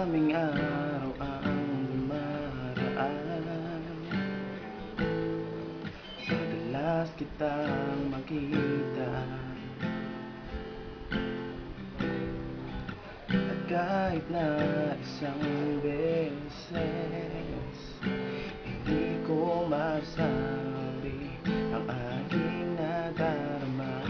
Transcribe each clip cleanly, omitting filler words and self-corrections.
Maraming araw ang dumaraan, madalas kitang makita. At kahit na isang beses, hindi ko masabi ang aking nadarama.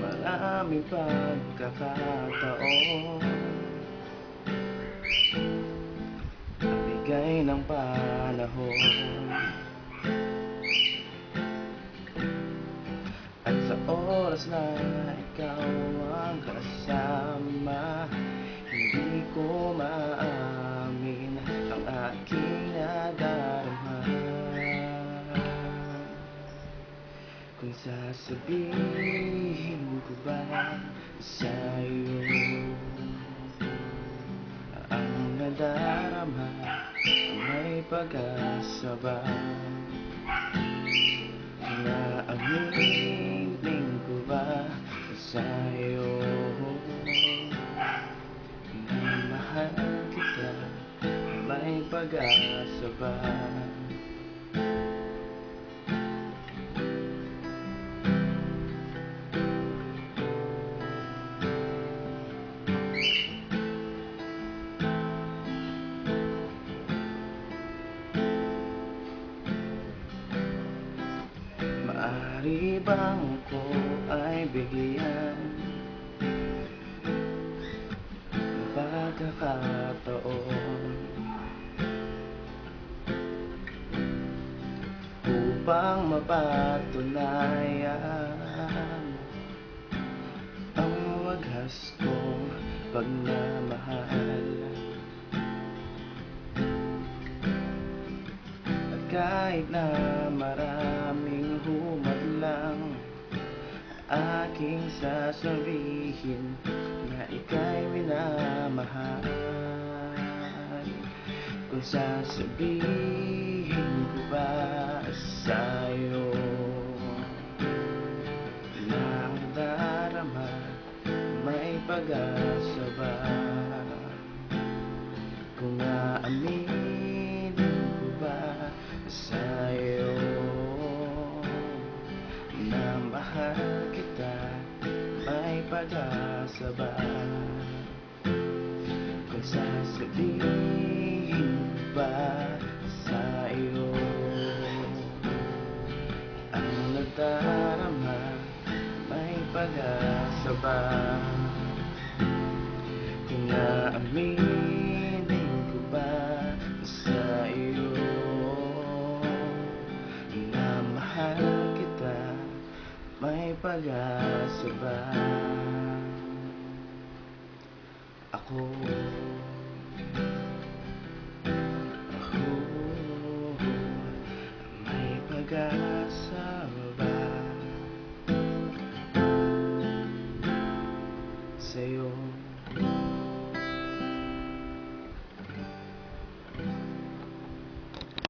Maraming pagkakataon ang bigay ng panahon, at sa oras na ikaw ang kasama, hindi ko maamin ang aking nadarama. Kung sasabihin ko ba sa'yo ang nadarama, may pag-asa ba? Naaminin ko ba sa'yo na mahal kita, may pag-asa ba? Maaari bang ako ay bigyan ng pagkakataon upang mapatunayan ang wagas kong pagmamahal? At kahit na maraming humadlang, aking sasabihin na ika'y minamahal. Kung sasabihin ko ba sa'yo na ang darama, may pag-asa ba? Kung aaminin ko ba sa'yo na mahal kita, may pag-asa ba? Kung sasabihin ko ba sa'yo ang nadarama, may pag-asa ba? Kung aaminin ko ba sa'yo na mahal kita, may pag-asa ba? Ako may pag-asa ba sa'yo?